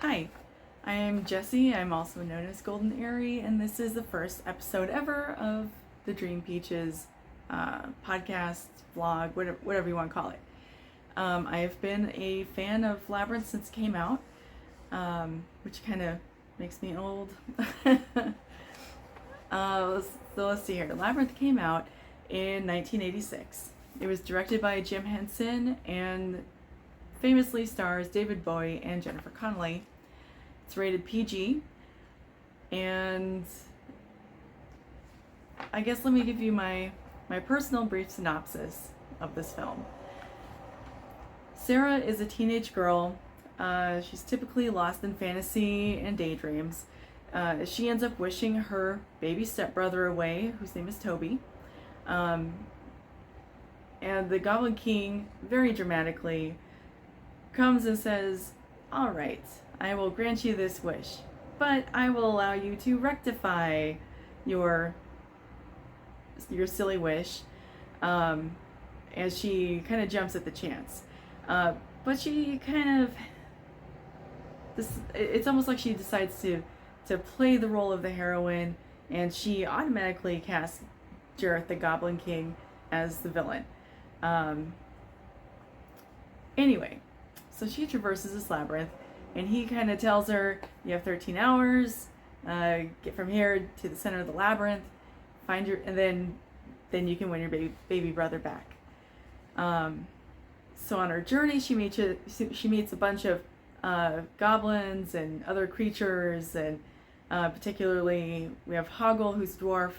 Hi, I am Jessie. I'm also known as Golden Airy, and this is the first episode ever of the Dream Peaches podcast, vlog, whatever you want to call it. I have been a fan of Labyrinth since it came out, which kind of makes me old. Let's see here. Labyrinth came out in 1986. It was directed by Jim Henson and famously stars David Bowie and Jennifer Connelly. It's rated PG, and I guess let me give you my personal brief synopsis of this film. Sarah is a teenage girl. She's typically lost in fantasy and daydreams. She ends up wishing her baby stepbrother away, whose name is Toby. And the Goblin King, very dramatically, comes and says, "All right, I will grant you this wish, but I will allow you to rectify your silly wish," as she kind of jumps at the chance. But she kind of, it's almost like she decides to play the role of the heroine, and she automatically casts Jareth the Goblin King as the villain. Anyway, so she traverses this labyrinth, and he kind of tells her, "You have 13 hours, get from here to the center of the labyrinth, find your, and then you can win your baby brother back." So on her journey, she meets a bunch of goblins and other creatures, and particularly we have Hoggle, who's a dwarf.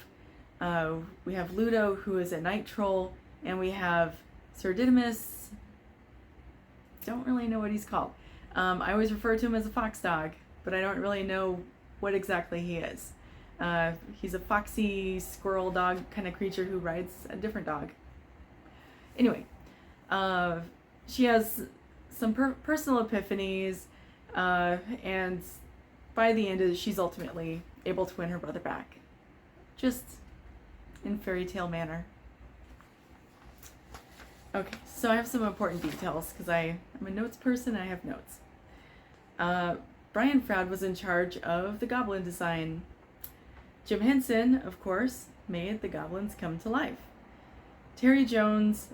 We have Ludo, who is a night troll, and we have Sir Didymus. Don't really know what he's called. I always refer to him as a fox dog, but I don't really know what exactly he is. He's a foxy squirrel dog kind of creature who rides a different dog. Anyway, she has some personal epiphanies, and by the end of it, she's ultimately able to win her brother back. Just in fairy tale manner. Okay, so I have some important details because I'm a notes person and I have notes. Brian Froud was in charge of the goblin design. Jim Henson, of course, made the goblins come to life. Terry Jones,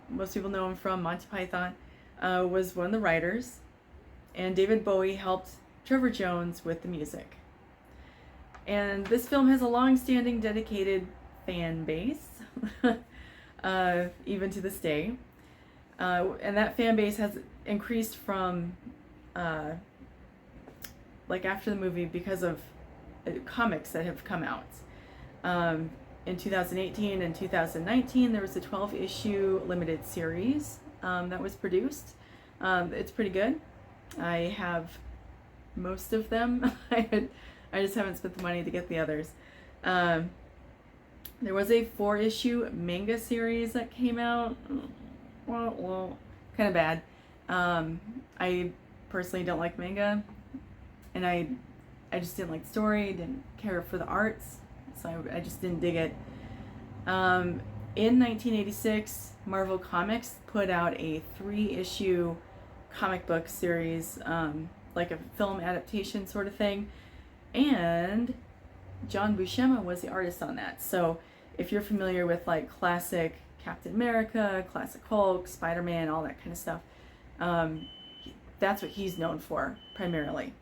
most people know him from Monty Python, was one of the writers, and David Bowie helped Trevor Jones with the music. And this film has a long-standing dedicated fan base. Even to this day, and that fan base has increased from like after the movie because of comics that have come out. In 2018 and 2019, there was a 12-issue limited series that was produced. It's pretty good. I have most of them. I just haven't spent the money to get the others. There was a 4-issue manga series that came out. Well, kind of bad. I personally don't like manga, and I just didn't like the story, didn't care for the arts, so I just didn't dig it. In 1986, Marvel Comics put out a 3-issue comic book series, like a film adaptation sort of thing, and John Buscema was the artist on that. So if you're familiar with like classic Captain America, classic Hulk, Spider-Man, all that kind of stuff, that's what he's known for primarily.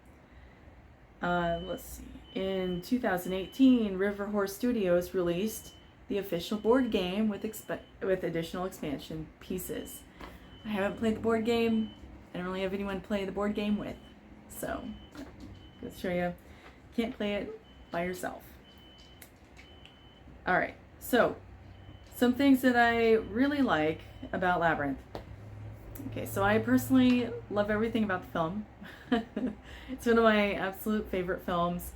Let's see. In 2018, River Horse Studios released the official board game with additional expansion pieces. I haven't played the board game. I don't really have anyone to play the board game with, so let's show you. Can't play it by yourself. Alright, so some things that I really like about Labyrinth. Okay, so I personally love everything about the film. It's one of my absolute favorite films.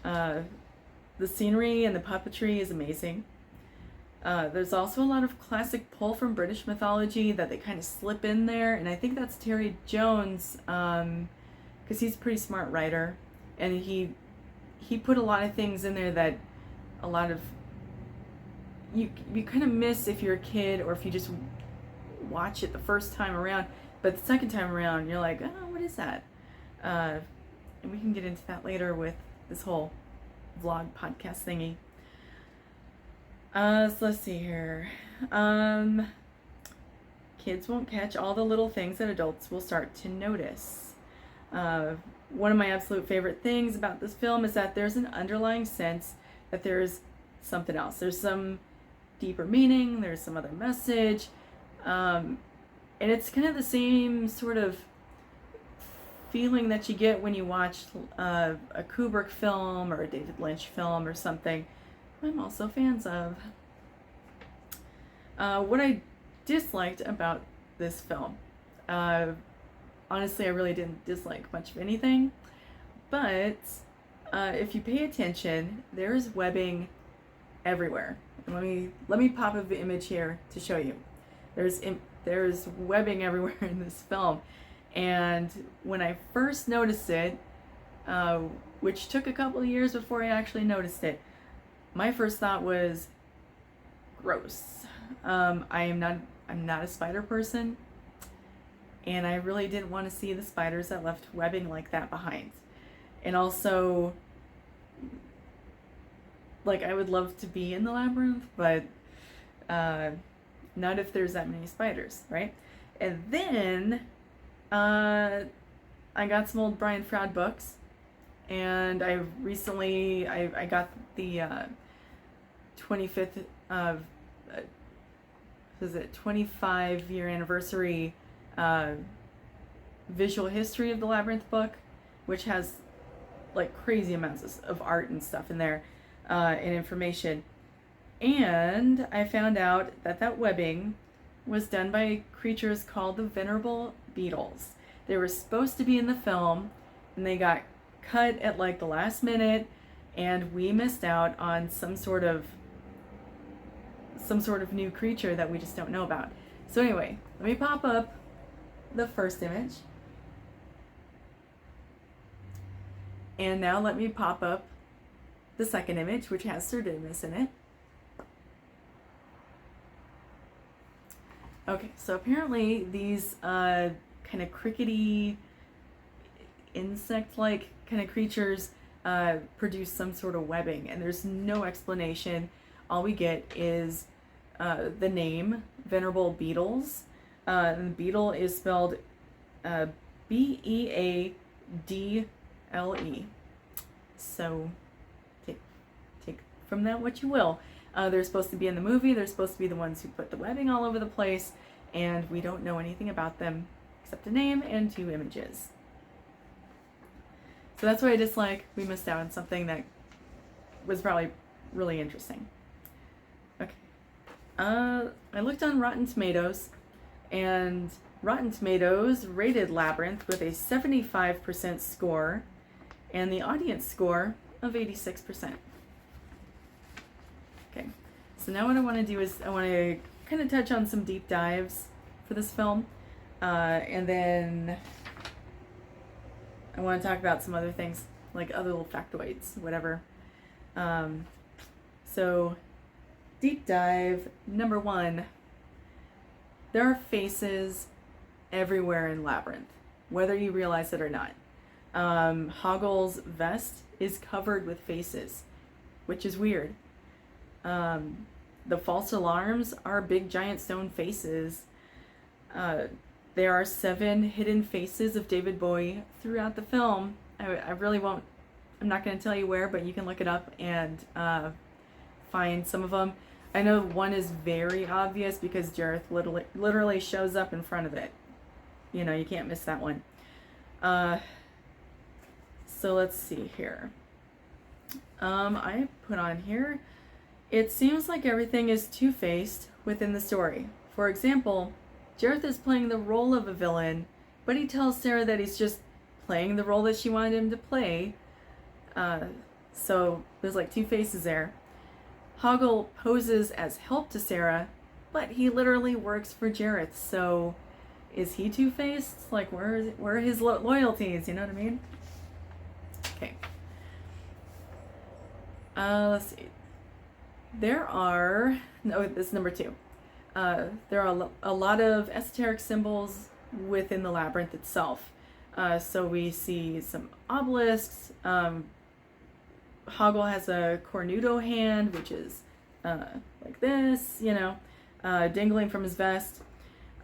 The scenery and the puppetry is amazing. There's also a lot of classic pull from British mythology that they kind of slip in there, and I think that's Terry Jones, because he's a pretty smart writer, and he put a lot of things in there that a lot of you kind of miss if you're a kid, or if you just watch it the first time around, but the second time around you're like, oh, what is that? And we can get into that later with this whole vlog podcast thingy. So let's see here. Kids won't catch all the little things that adults will start to notice. One of my absolute favorite things about this film is that there's an underlying sense that there's something else. There's some deeper meaning, there's some other message, and it's kind of the same sort of feeling that you get when you watch a Kubrick film or a David Lynch film or something I'm also fans of. What I disliked about this film, honestly I really didn't dislike much of anything, but if you pay attention, there's webbing everywhere. And let me pop up the image here to show you. There's webbing everywhere in this film. And when I first noticed it, which took a couple of years before I actually noticed it, my first thought was gross. I'm not a spider person, and I really didn't want to see the spiders that left webbing like that behind. And also, like, I would love to be in the labyrinth, but not if there's that many spiders, right? And then I got some old Brian Froud books, and I recently I got the 25th of 25-year anniversary visual history of the Labyrinth book, which has like crazy amounts of art and stuff in there, and information. And I found out that webbing was done by creatures called the venerable beetles. They were supposed to be in the film, and they got cut at like the last minute, and we missed out on some sort of new creature that we just don't know about. So anyway, let me pop up the first image. And now let me pop up the second image, which has Sir Didymus in it. Okay, so apparently these kind of crickety, insect-like kind of creatures produce some sort of webbing, and there's no explanation. All we get is the name, Venerable Beetles. And beetle is spelled Beadle. So take from that what you will. They're supposed to be in the movie. They're supposed to be the ones who put the webbing all over the place, and we don't know anything about them except a name and 2 images. So that's what I dislike. We missed out on something that was probably really interesting. Okay. I looked on Rotten Tomatoes, and Rotten Tomatoes rated Labyrinth with a 75% score and the audience score of 86%. Okay, so now what I want to do is I want to kind of touch on some deep dives for this film, and then I want to talk about some other things, like other little factoids, whatever. So, deep dive number 1. There are faces everywhere in Labyrinth, whether you realize it or not. Hoggle's vest is covered with faces, which is weird. The false alarms are big giant stone faces. There are 7 hidden faces of David Bowie throughout the film. I really won't, I'm not going to tell you where, but you can look it up and find some of them. I know one is very obvious because Jareth literally shows up in front of it. You know, you can't miss that one. So let's see here. I put on here, it seems like everything is two-faced within the story. For example, Jareth is playing the role of a villain, but he tells Sarah that he's just playing the role that she wanted him to play. So there's like 2 faces there. Hoggle poses as help to Sarah, but he literally works for Jareth. So is he two-faced? Like, where are his loyalties? You know what I mean? Okay. Let's see. This is number 2. There are a lot of esoteric symbols within the labyrinth itself. So we see some obelisks. Hoggle has a cornuto hand, which is like this, dangling from his vest.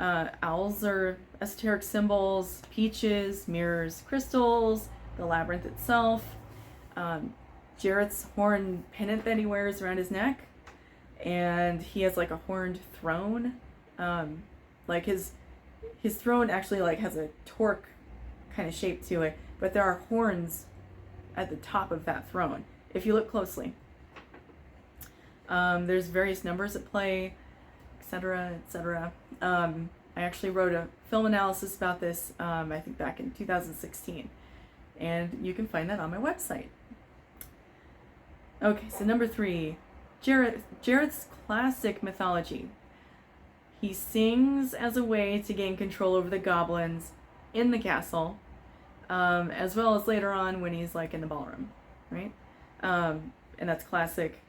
Owls are esoteric symbols, peaches, mirrors, crystals, the labyrinth itself. Jarrett's horn pendant that he wears around his neck, and he has like a horned throne. Like his throne actually like has a torque kind of shape to it, but there are horns at the top of that throne if you look closely. There's various numbers at play, etc., etc. I actually wrote a film analysis about this, I think back in 2016, and you can find that on my website. Okay, so number 3, Jarrett's classic mythology. He sings as a way to gain control over the goblins in the castle, as well as later on when he's like in the ballroom, right? And that's classic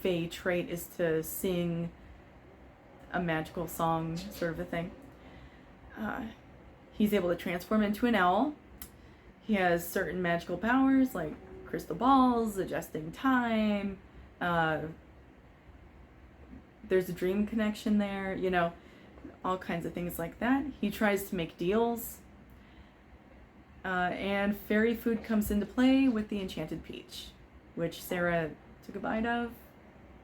Fae trait, is to sing a magical song, sort of a thing. He's able to transform into an owl. He has certain magical powers like crystal balls, adjusting time. There's a dream connection there, all kinds of things like that. He tries to make deals. And fairy food comes into play with the enchanted peach, which Sarah took a bite of.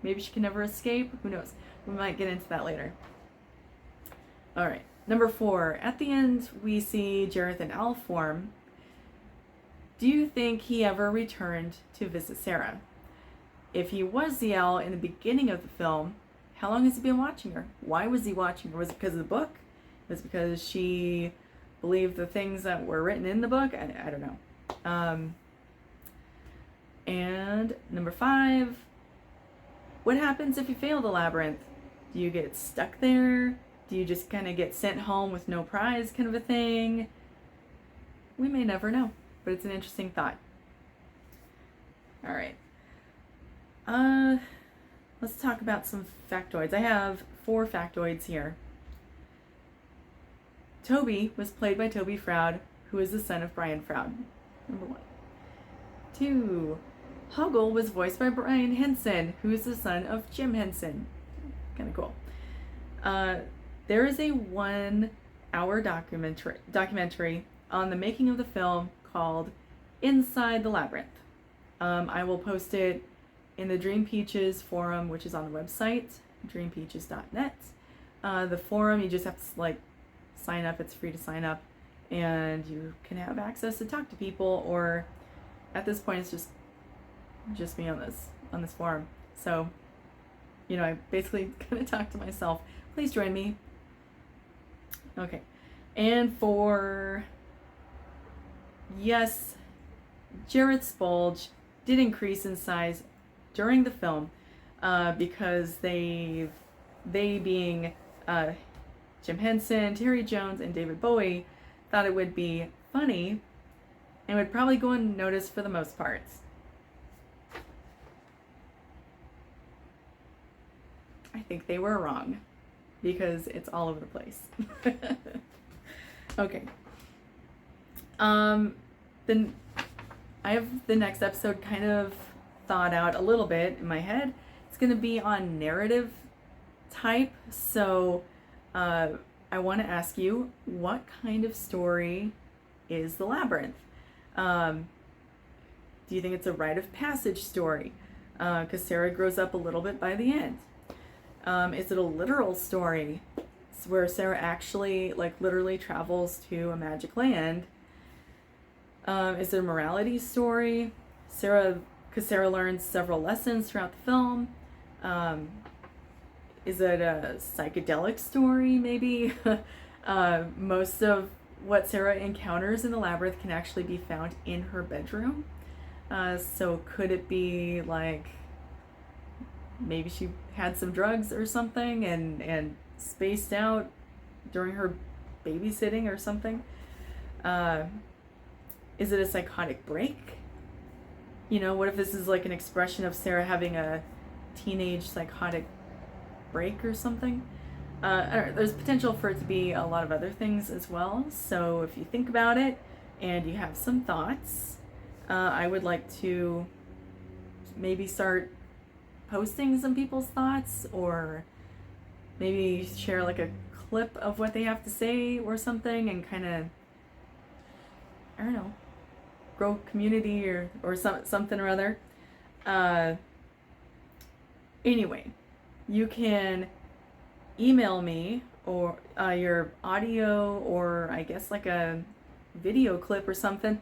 Maybe she can never escape. Who knows? We might get into that later. All right. Number 4. At the end, we see Jareth in owl form. Do you think he ever returned to visit Sarah? If he was the owl in the beginning of the film, how long has he been watching her? Why was he watching her? Was it because of the book? Was it because she believed the things that were written in the book? I don't know. And number 5, what happens if you fail the labyrinth? Do you get stuck there? Do you just kind of get sent home with no prize, kind of a thing? We may never know, but it's an interesting thought. All right. Let's talk about some factoids. I have 4 factoids here. Toby was played by Toby Froud, who is the son of Brian Froud. Number 1. 2. Hoggle was voiced by Brian Henson, who is the son of Jim Henson. Kind of cool. There is a 1-hour documentary on the making of the film called Inside the Labyrinth. I will post it in the Dream Peaches forum, which is on the website, dreampeaches.net. The forum, you just have to sign up. It's free to sign up, and you can have access to talk to people, or at this point it's just me on this forum. So, I basically kind of talk to myself. Please join me. Okay. And yes, Jarrett's bulge did increase in size during the film, because they being Jim Henson, Terry Jones, and David Bowie thought it would be funny and would probably go unnoticed for the most part. I think they were wrong, because it's all over the place. Okay. Then I have the next episode kind of thought out a little bit in my head. It's going to be on narrative type, so I want to ask you, what kind of story is The Labyrinth? Do you think it's a rite of passage story? Because Sarah grows up a little bit by the end. Is it a literal story? It's where Sarah actually, literally travels to a magic land? Is it a morality story? Because Sarah learns several lessons throughout the film. Is it a psychedelic story, maybe? Most of what Sarah encounters in the labyrinth can actually be found in her bedroom. So could it be maybe she had some drugs or something and spaced out during her babysitting or something? Is it a psychotic break? What if this is an expression of Sarah having a teenage psychotic break or something? there's potential for it to be a lot of other things as well. So if you think about it and you have some thoughts, I would like to maybe start posting some people's thoughts, or maybe share like a clip of what they have to say or something, and kind of, I don't know, grow community or something or other. Anyway, you can email me, or your audio, or I guess like a video clip or something.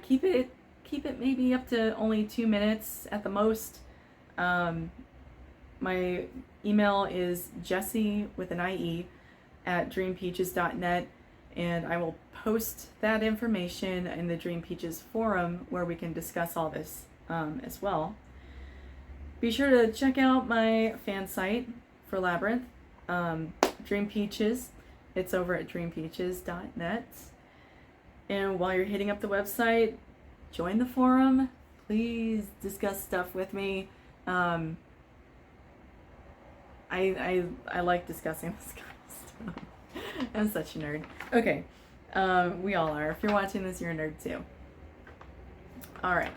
Keep it maybe up to only 2 minutes at the most. My email is Jessie with an IE at dreampeaches.net, and I will post that information in the Dream Peaches forum where we can discuss all this as well. Be sure to check out my fan site for Labyrinth, Dream Peaches. It's over at dreampeaches.net. And while you're hitting up the website, join the forum. Please discuss stuff with me. I like discussing this kind of stuff. I'm such a nerd. Okay, we all are. If you're watching this, you're a nerd too. Alright,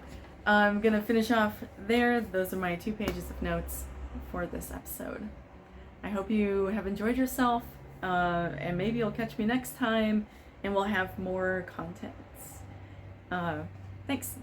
I'm gonna finish off there. Those are my 2 pages of notes for this episode. I hope you have enjoyed yourself, and maybe you'll catch me next time, and we'll have more content. Thanks.